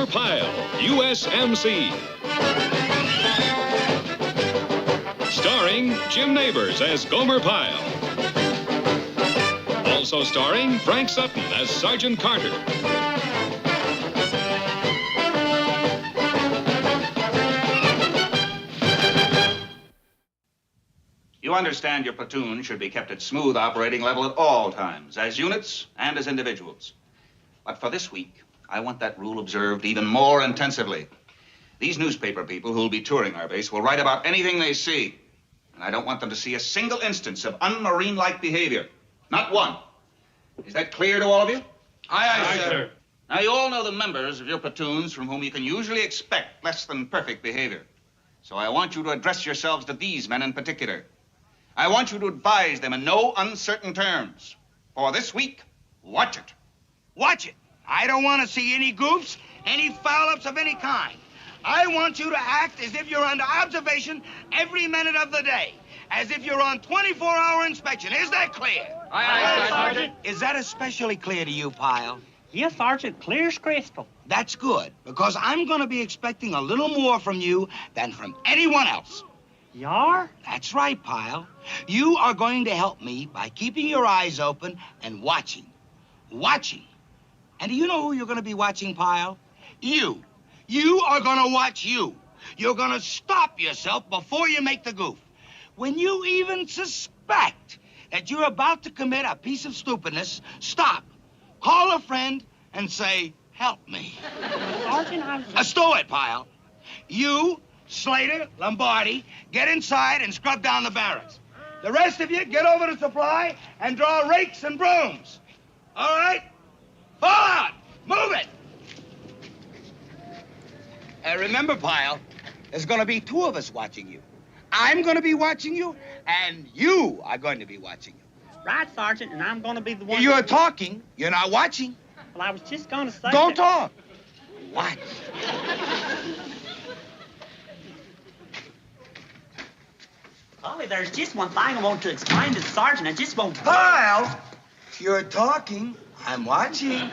Gomer Pyle, U.S.M.C. Starring Jim Nabors as Gomer Pyle. Also starring Frank Sutton as Sergeant Carter. You understand your platoon should be kept at smooth operating level at all times, as units and as individuals. But for this week, I want that rule observed even more intensively. These newspaper people who will be touring our base will write about anything they see. And I don't want them to see a single instance of un-Marine-like behavior. Not one. Is that clear to all of you? Aye, sir. Now, you all know the members of your platoons from whom you can usually expect less than perfect behavior. So I want you to address yourselves to these men in particular. I want you to advise them in no uncertain terms. For this week, watch it. Watch it. I don't want to see any goofs, any foul-ups of any kind. I want you to act as if you're under observation every minute of the day, as if you're on 24-hour inspection. Is that clear? Aye, Sergeant. Is that especially clear to you, Pyle? Yes, Sergeant, clear as crystal. That's good, because I'm going to be expecting a little more from you than from anyone else. You are? That's right, Pyle. You are going to help me by keeping your eyes open and watching. Watching. And do you know who you're going to be watching, Pyle? You. You are going to watch you. You're going to stop yourself before you make the goof. When you even suspect that you're about to commit a piece of stupidness, stop. Call a friend and say, help me. Sergeant, I was... Stow it, Pyle. You, Slater, Lombardi, get inside and scrub down the barracks. The rest of you, get over to supply and draw rakes and brooms. All right? Fall out! Move it! Remember, Pyle, there's going to be two of us watching you. I'm going to be watching you, and you are going to be watching you. Right, Sergeant, and I'm going to be the one... You're talking. You're not watching. Well, I was just going to say... Don't talk. Watch. Coby, there's just one thing I want to explain to the sergeant. I just won't... Pyle, you're talking. I'm watching.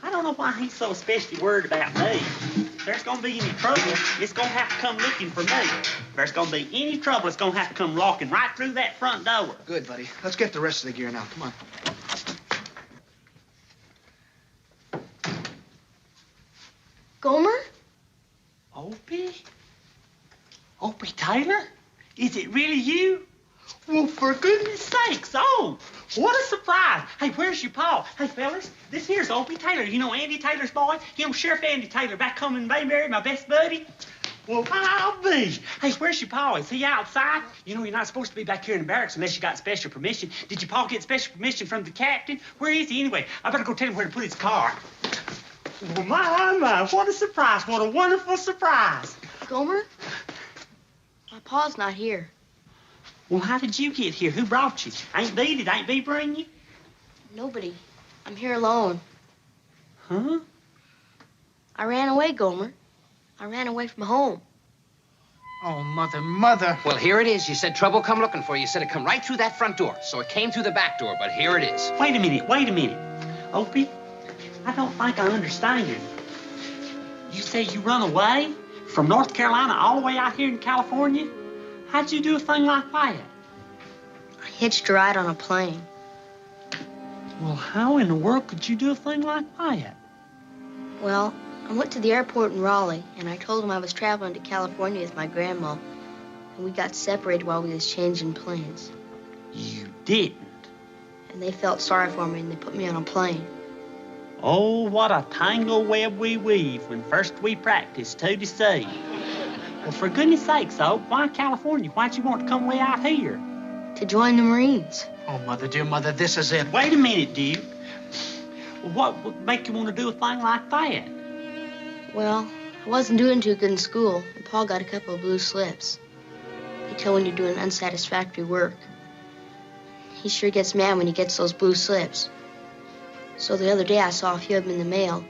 I don't know why he's so especially worried about me. If there's going to be any trouble, it's going to have to come looking for me. If there's going to be any trouble, it's going to have to come walking right through that front door. Good, buddy. Let's get the rest of the gear now. Come on. Gomer? Opie? Opie Taylor? Is it really you? Well, for goodness sakes, oh, what a surprise. Hey, where's your pa? Hey, fellas, this here's Opie Taylor. You know Andy Taylor's boy? You know Sheriff Andy Taylor back home in Mayberry, my best buddy? Well, I'll be. Hey, where's your pa? Is he outside? You know, you're not supposed to be back here in the barracks unless you got special permission. Did your pa get special permission from the captain? Where is he anyway? I better go tell him where to put his car. Well, my, what a surprise. What a wonderful surprise. Gomer? My pa's not here. Well, how did you get here? Who brought you? Ain't Bee? Did Ain't Bee bring you? Nobody. I'm here alone. Huh? I ran away, Gomer. I ran away from home. Oh, Mother. Well, here it is. You said trouble come looking for you. You said it come right through that front door. So it came through the back door, but here it is. Wait a minute. Opie, I don't think I understand you. You say you run away from North Carolina all the way out here in California? How'd you do a thing like that? I hitched a ride on a plane. Well, how in the world could you do a thing like that? Well, I went to the airport in Raleigh, and I told them I was traveling to California with my grandma, and we got separated while we was changing planes. You didn't? And they felt sorry for me, and they put me on a plane. Oh, what a tangle web we weave when first we practice to deceive. Well, for goodness sakes, though, why California? Why'd you want to come way out here? To join the Marines. Oh, Mother, dear Mother, this is it. Wait a minute, Duke. Well, what would make you want to do a thing like that? Well, I wasn't doing too good in school, and Paul got a couple of blue slips. They tell when you're doing unsatisfactory work. He sure gets mad when he gets those blue slips. So the other day I saw a few of them in the mail,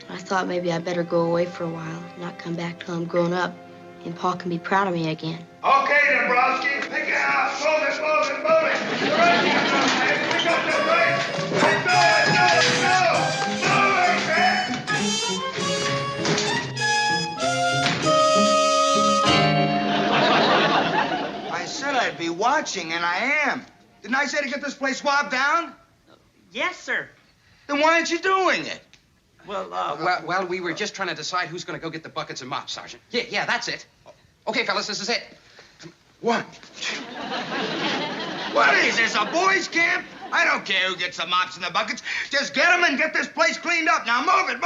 and I thought maybe I'd better go away for a while and not come back till I'm grown up, and Paul can be proud of me again. Okay, Nabors, pick it Yeah, move it. Right here, man. We got the right. Let's go. I said I'd be watching, and I am. Didn't I say to get this place swabbed down? Yes, sir. Then why aren't you doing it? Well, Well, we were just trying to decide who's going to go get the buckets and mops, Sergeant. Yeah, that's it. Okay, fellas, this is it. 1, 2. What is this, a boys' camp? I don't care who gets the mops and the buckets. Just get them and get this place cleaned up. Now move it.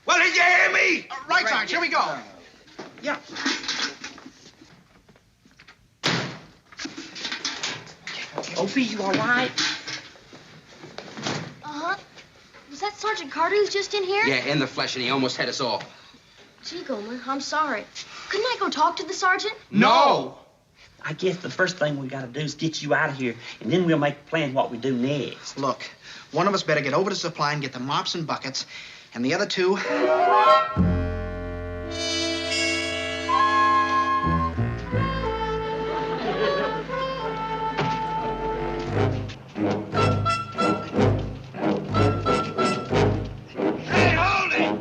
Well, did you hear me? Right, Sarge, here we go. yeah. Opie, you all right? Uh-huh. Was that Sergeant Carter who's just in here? Yeah, in the flesh, and he almost had us all. Gee, Gomer, I'm sorry. Couldn't I go talk to the sergeant? No. I guess the first thing we got to do is get you out of here, and then we'll make a plan what we do next. Look, one of us better get over to supply and get the mops and buckets, and the other two... Hey, hold it!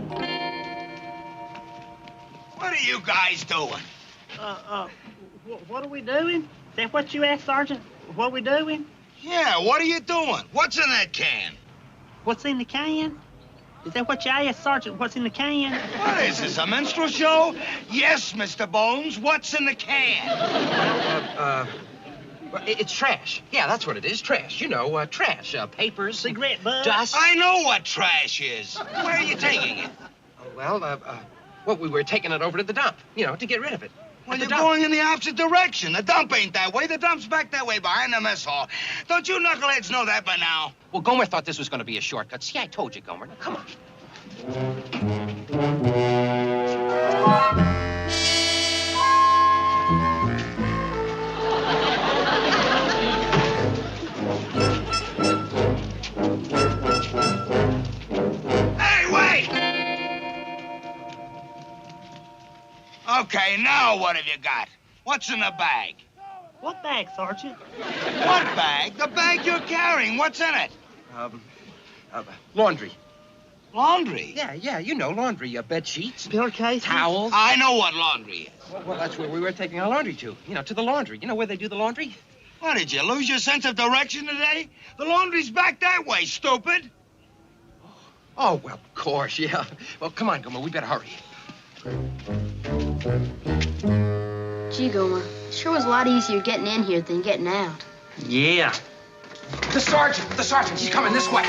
What are you guys doing? What are we doing? Is that what you asked, Sergeant? What are we doing? Yeah, what are you doing? What's in that can? What's in the can? Is that what you asked, Sergeant? What's in the can? What is this, a minstrel show? Yes, Mr. Bones, what's in the can? Well, it's trash. Yeah, that's what it is. Trash. You know, trash. Papers. Cigarette butts. Dust. I know what trash is. Where are you taking it? Well, we were taking it over to the dump, to get rid of it. Well, At you're the dump. going in the opposite direction. The dump ain't that way. The dump's back that way behind the mess hall. Don't you knuckleheads know that by now? Well, Gomer thought this was going to be a shortcut. See, I told you, Gomer. Now, come on. Hey, wait! Okay, now what have you got? What's in the bag? What bag, Sergeant? What bag? The bag you're carrying. What's in it? Laundry. Laundry? Yeah, laundry. Bed sheets, Pillowcases? towels. I know what laundry is. Well, that's where we were taking our laundry to. To the laundry. You know where they do the laundry? What, did you lose your sense of direction today? The laundry's back that way, stupid. Oh, well, of course, yeah. Well, come on, Gomer. We better hurry. Gee, Gomer, it sure was a lot easier getting in here than getting out. Yeah. The sergeant. He's coming this way.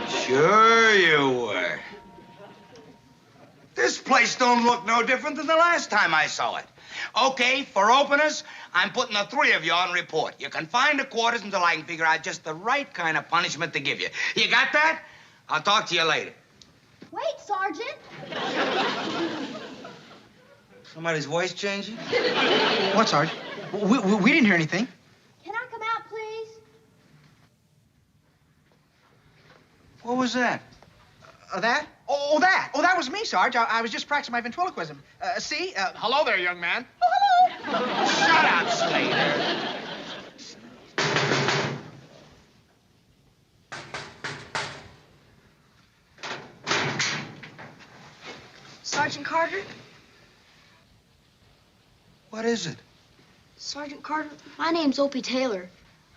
Sure you were. This place don't look no different than the last time I saw it. Okay, for openers, I'm putting the 3 of you on report. You can find the quarters until I can figure out just the right kind of punishment to give you. You got that? I'll talk to you later. Wait, Sergeant. Somebody's voice changing? What, Sarge? We didn't hear anything. Can I come out, please? What was that? That? Oh, that. Oh, that was me, Sarge. I was just practicing my ventriloquism. See? Hello there, young man. Oh, hello. Shut up, Slater. Sergeant Carter? What is it? Sergeant Carter, my name's Opie Taylor.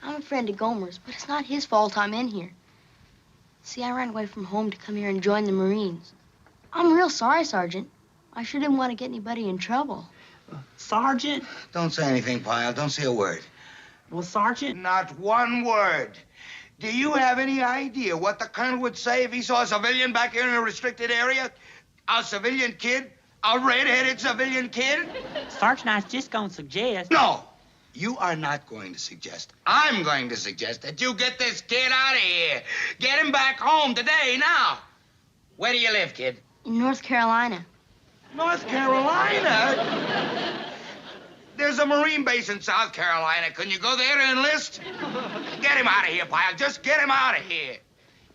I'm a friend of Gomer's, but it's not his fault I'm in here. See, I ran away from home to come here and join the Marines. I'm real sorry, Sergeant. I sure didn't want to get anybody in trouble. Sergeant? Don't say anything, Pyle. Don't say a word. Well, Sergeant? Not one word. Do you have any idea what the colonel would say if he saw a civilian back here in a restricted area? A civilian kid? A red-headed civilian kid? Sergeant, I was just going to suggest... No, you are not going to suggest. I'm going to suggest that you get this kid out of here. Get him back home today, now. Where do you live, kid? In North Carolina. North Carolina? There's a Marine base in South Carolina. Can you go there to enlist? Get him out of here, Pyle. Just get him out of here.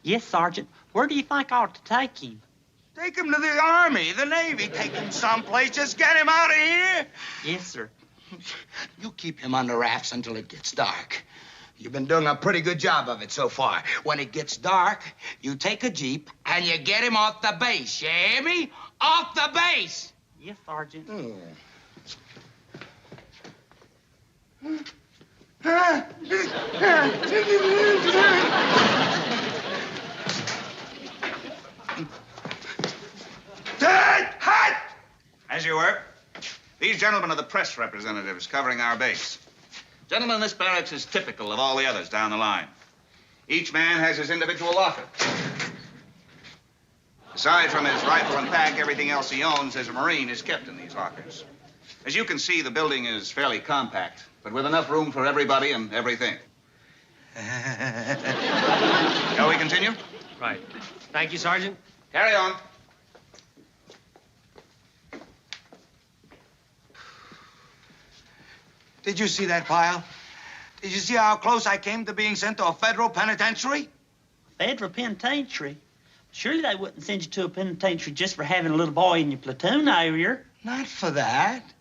Yes, Sergeant. Where do you think I ought to take him? Take him to the Army, the Navy. Take him someplace. Just get him out of here. Yes, sir. You keep him under wraps until it gets dark. You've been doing a pretty good job of it so far. When it gets dark, you take a Jeep and you get him off the base. You hear me? Off the base. Yes, Sergeant. As you were, these gentlemen are the press representatives covering our base. Gentlemen, this barracks is typical of all the others down the line. Each man has his individual locker. Aside from his rifle and pack, everything else he owns as a Marine is kept in these lockers. As you can see, the building is fairly compact, but with enough room for everybody and everything. Shall we continue? Right. Thank you, Sergeant. Carry on. Did you see that, Pyle? Did you see how close I came to being sent to a federal penitentiary? Federal penitentiary? Surely they wouldn't send you to a penitentiary just for having a little boy in your platoon area. Not for that.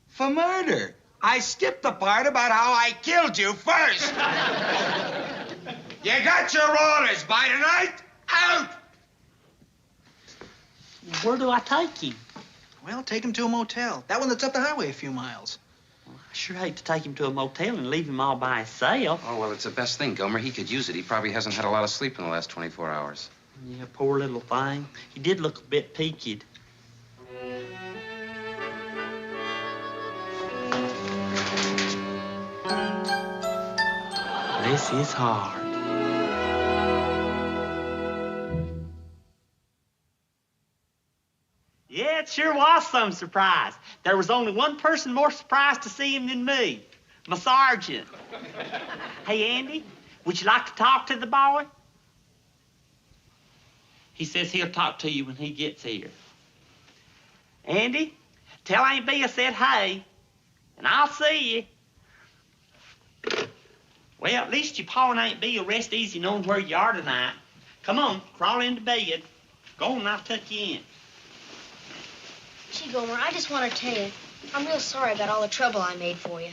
For murder. I skipped the part about how I killed you first. You got your orders by tonight? Out! Where do I take him? Well, take him to a motel. That one that's up the highway a few miles. I sure hate to take him to a motel and leave him all by himself. Oh, well, it's the best thing, Gomer. He could use it. He probably hasn't had a lot of sleep in the last 24 hours. Yeah, poor little thing. He did look a bit peaked. This is hard. Yeah, it sure was some surprise. There was only one person more surprised to see him than me, my sergeant. Hey, Andy, would you like to talk to the boy? He says he'll talk to you when he gets here. Andy, tell Aunt B I said hey, and I'll see you. Well, at least your pa and Aunt B will rest easy knowing where you are tonight. Come on, crawl into bed. Go on, I'll tuck you in. Gee, Gomer, I just want to tell you, I'm real sorry about all the trouble I made for you.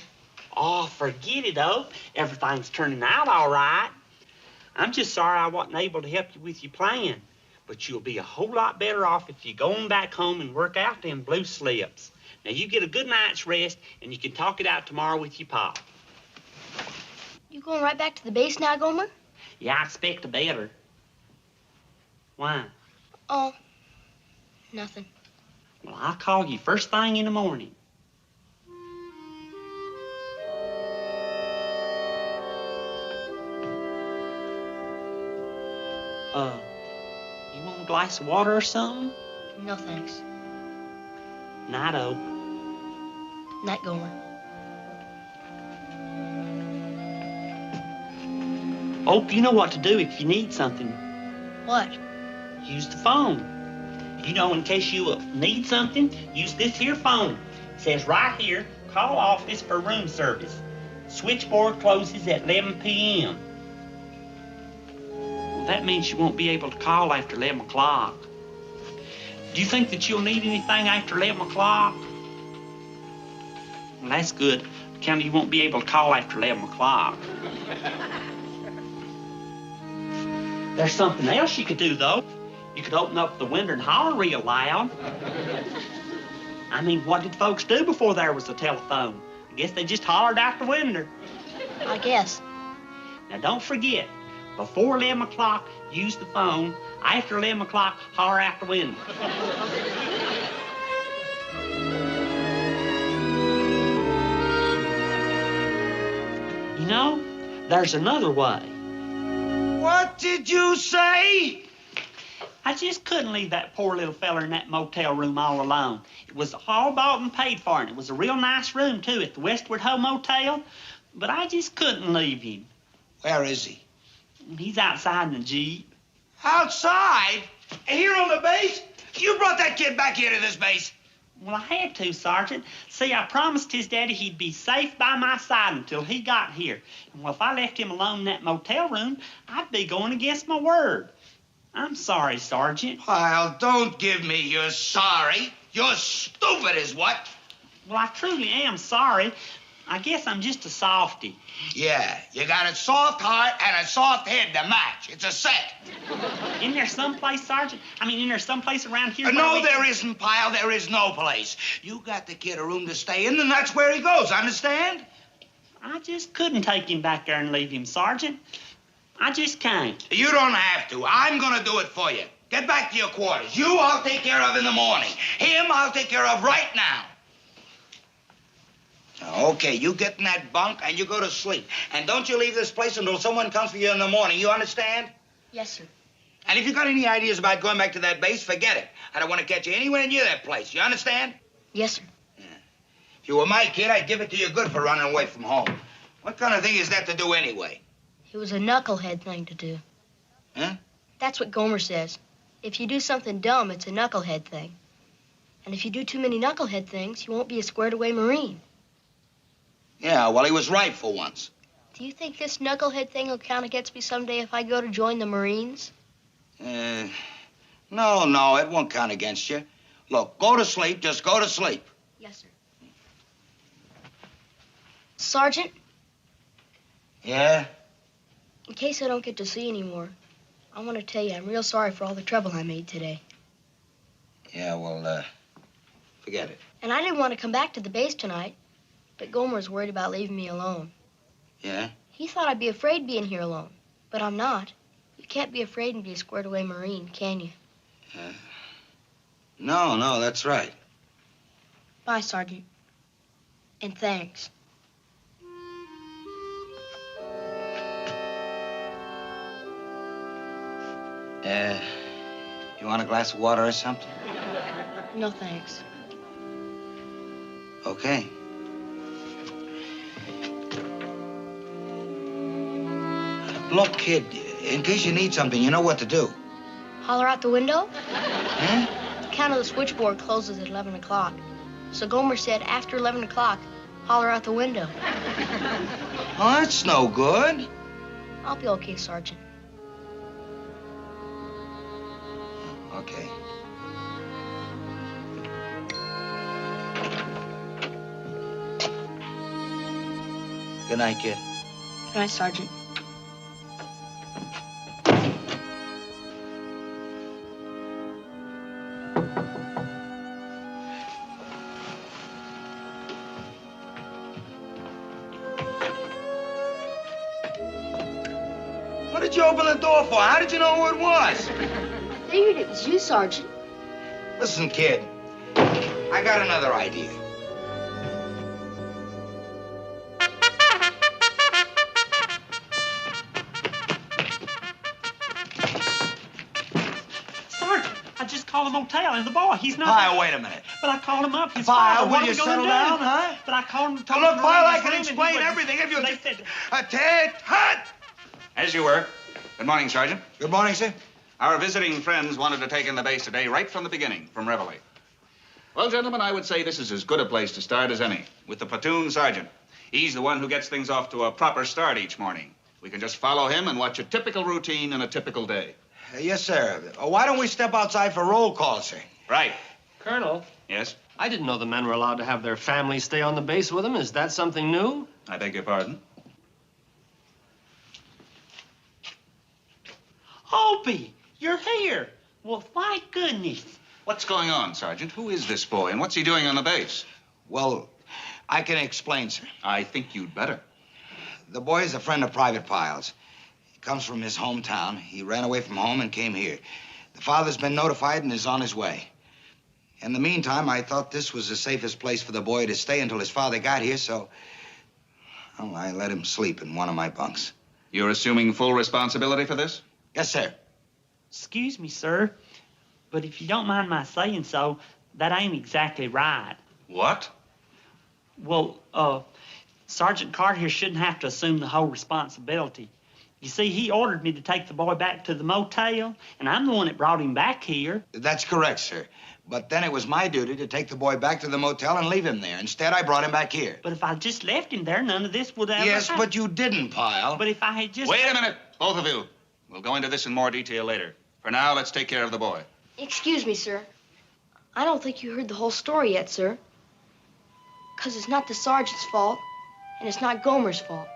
Oh, forget it, Ope. Everything's turning out all right. I'm just sorry I wasn't able to help you with your plan. But you'll be a whole lot better off if you go on back home and work out them blue slips. Now, you get a good night's rest, and you can talk it out tomorrow with your pa. You going right back to the base now, Gomer? Yeah, I expect to better. Why? Oh, nothing. Well, I'll call you first thing in the morning. You want a glass of water or something? No, thanks. Night, Ope. Night, Gomer. Ope, you know what to do if you need something. What? Use the phone. You know, in case you need something, use this here phone. It says right here, call office for room service. Switchboard closes at 11 p.m. Well, that means you won't be able to call after 11 o'clock. Do you think that you'll need anything after 11 o'clock? Well, that's good. Count you won't be able to call after 11 o'clock. There's something else you could do, though. You could open up the window and holler real loud. I mean, what did folks do before there was a telephone? I guess they just hollered out the window. I guess. Now, don't forget, before 11 o'clock, use the phone. After 11 o'clock, holler out the window. You know, there's another way. What did you say? I just couldn't leave that poor little fella in that motel room all alone. It was all bought and paid for, and it was a real nice room, too, at the Westward Ho Motel. But I just couldn't leave him. Where is he? He's outside in the Jeep. Outside? Here on the base? You brought that kid back here to this base. Well, I had to, Sergeant. See, I promised his daddy he'd be safe by my side until he got here. And well, if I left him alone in that motel room, I'd be going against my word. I'm sorry, Sergeant. Pyle, don't give me you're sorry. You're stupid is what? Well, I truly am sorry. I guess I'm just a softy. Yeah, you got a soft heart and a soft head to match. It's a set. Isn't there someplace, Sergeant? Isn't there someplace around here? No, there isn't, Pyle. There is no place. You got the kid a room to stay in, and that's where he goes, understand? I just couldn't take him back there and leave him, Sergeant. I just can't. You don't have to. I'm gonna do it for you. Get back to your quarters. You I'll take care of in the morning. Him I'll take care of right now. Okay, you get in that bunk and you go to sleep. And don't you leave this place until someone comes for you in the morning. You understand? Yes, sir. And if you got any ideas about going back to that base, forget it. I don't want to catch you anywhere near that place. You understand? Yes, sir. Yeah. If you were my kid, I'd give it to you good for running away from home. What kind of thing is that to do anyway? It was a knucklehead thing to do. Huh? That's what Gomer says. If you do something dumb, it's a knucklehead thing. And if you do too many knucklehead things, you won't be a squared-away Marine. Yeah, well, he was right for once. Do you think this knucklehead thing will count against me someday if I go to join the Marines? No, it won't count against you. Look, go to sleep. Just go to sleep. Yes, sir. Sergeant, Yeah? in case I don't get to see you anymore, I want to tell you I'm real sorry for all the trouble I made today. Yeah, well, forget it. And I didn't want to come back to the base tonight, but Gomer was worried about leaving me alone. Yeah? He thought I'd be afraid being here alone, but I'm not. You can't be afraid and be a squared-away Marine, can you? No, that's right. Bye, Sergeant. And thanks. You want a glass of water or something? No, thanks. Okay. Look, kid, in case you need something, you know what to do. Holler out the window? Huh? The count of the switchboard closes at 11 o'clock. So Gomer said after 11 o'clock, holler out the window. Oh, that's no good. I'll be okay, Sergeant. Okay. Good night, kid. Good night, Sergeant. What did you open the door for? How did you know who it was? I figured it was you, Sergeant. Listen, kid, I got another idea. Sergeant, I just called a motel and the boy, he's not... Pyle, wait a minute. But I called him up. His Pyle, father. What will are you we gonna settle do? down, huh? But I called him. Now, look, Pyle, I can his room, and he explain wouldn't. everything if you... They said... Hut! As you were. Good morning, Sergeant. Good morning, sir. Our visiting friends wanted to take in the base today right from the beginning, from Reveille. Well, gentlemen, I would say this is as good a place to start as any, with the platoon sergeant. He's the one who gets things off to a proper start each morning. We can just follow him and watch a typical routine in a typical day. Yes, sir. Why don't we step outside for roll call, sir? Right. Colonel, Yes? I didn't know the men were allowed to have their families stay on the base with them. Is that something new? I beg your pardon? Opie, you're here. Well, thank goodness. What's going on, Sergeant? Who is this boy, and what's he doing on the base? Well, I can explain, sir. I think you'd better. The boy is a friend of Private Pyle's. He comes from his hometown. He ran away from home and came here. The father's been notified and is on his way. In the meantime, I thought this was the safest place for the boy to stay until his father got here, so... well, I let him sleep in one of my bunks. You're assuming full responsibility for this? Yes, sir. Excuse me, sir, but if you don't mind my saying so, that ain't exactly right. What? Well, Sergeant Carter here shouldn't have to assume the whole responsibility. You see, he ordered me to take the boy back to the motel, and I'm the one that brought him back here. That's correct, sir. But then it was my duty to take the boy back to the motel and leave him there. Instead, I brought him back here. But if I just left him there, none of this would ever Yes, happen. but you didn't, Pyle. But if I had just... Wait a minute, both of you. We'll go into this in more detail later. For now, let's take care of the boy. Excuse me, sir. I don't think you heard the whole story yet, sir. 'Cause it's not the sergeant's fault, and it's not Gomer's fault.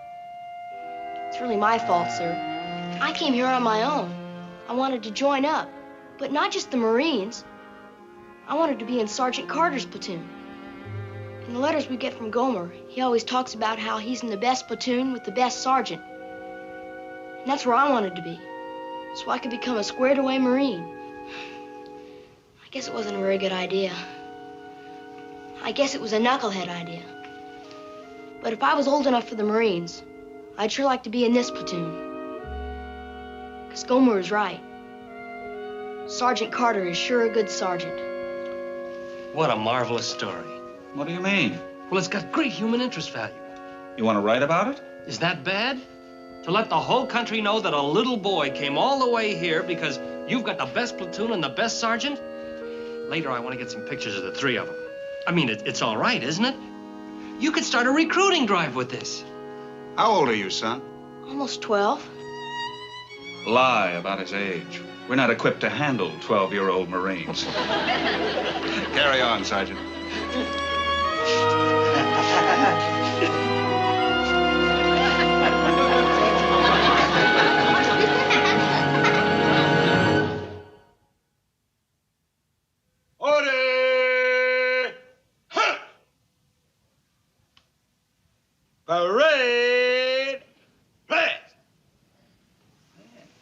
It's really my fault, sir. I came here on my own. I wanted to join up, but not just the Marines. I wanted to be in Sergeant Carter's platoon. In the letters we get from Gomer, he always talks about how he's in the best platoon with the best sergeant. And that's where I wanted to be, so I could become a squared-away Marine. I guess it wasn't a very good idea. I guess it was a knucklehead idea. But if I was old enough for the Marines, I'd sure like to be in this platoon. 'Cause Gomer was right. Sergeant Carter is sure a good sergeant. What a marvelous story. What do you mean? Well, it's got great human interest value. You want to write about it? Is that bad? To let the whole country know that a little boy came all the way here because you've got the best platoon and the best sergeant? Later, I want to get some pictures of the three of them. I mean, it's all right, isn't it? You could start a recruiting drive with this. How old are you, son? Almost 12. Lie about his age. We're not equipped to handle 12-year-old Marines. Carry on, Sergeant. Order! Huh! Parade! Blast!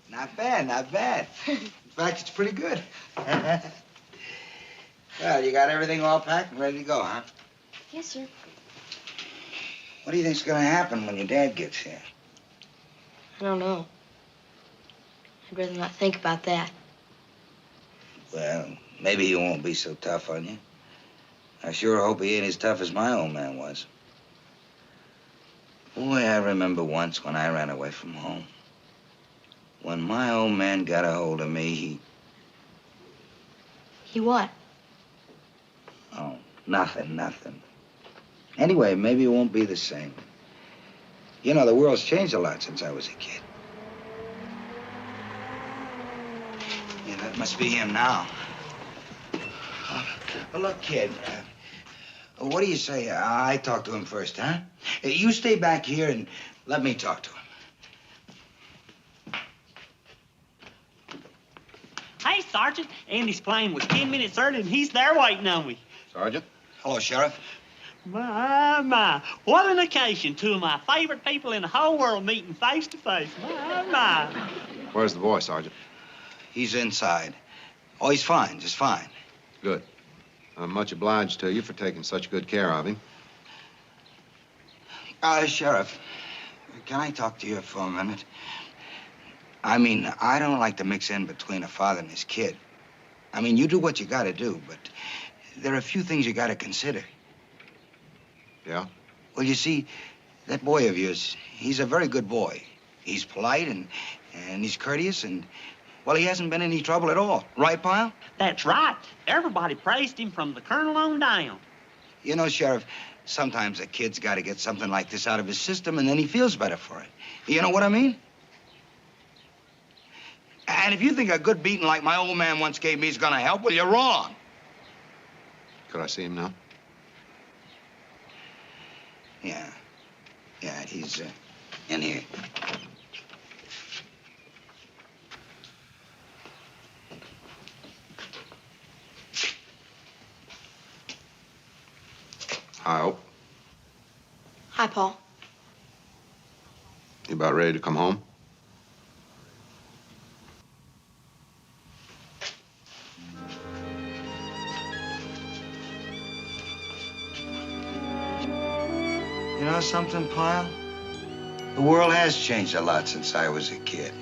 Not bad, not bad. In fact, it's pretty good. Well, you got everything all packed and ready to go, huh? Yes, sir. What do you think's gonna happen when your dad gets here? I don't know. I'd rather not think about that. Well, maybe he won't be so tough on you. I sure hope he ain't as tough as my old man was. Boy, I remember once when I ran away from home. When my old man got a hold of me, he... He what? Oh, nothing. Anyway, maybe it won't be the same. You know, the world's changed a lot since I was a kid. Yeah, that must be him now. Well, look, kid, what do you say? I talk to him first, huh? You stay back here and let me talk to him. Hey, Sergeant, Andy's plane was 10 minutes early, and he's there waiting on me. Sergeant? Hello, Sheriff. My, what an occasion. Two of my favorite people in the whole world meeting face to face. My. Where's the boy, Sergeant? He's inside. Oh, he's fine, just fine. Good. I'm much obliged to you for taking such good care of him. Sheriff, can I talk to you for a minute? I mean, I don't like to mix in between a father and his kid. I mean, you do what you gotta do, but there are a few things you gotta consider. Yeah? Well, you see, that boy of yours, he's a very good boy. He's polite and he's courteous and, well, he hasn't been in any trouble at all. Right, Pyle? That's right. Everybody praised him from the colonel on down. You know, Sheriff, sometimes a kid's gotta get something like this out of his system and then he feels better for it. You know what I mean? And if you think a good beating like my old man once gave me is gonna help, well, you're wrong. Could I see him now? Yeah, he's in here. Hi, Ope. Hi, Paul. You about ready to come home? You know something, Pyle? The world has changed a lot since I was a kid.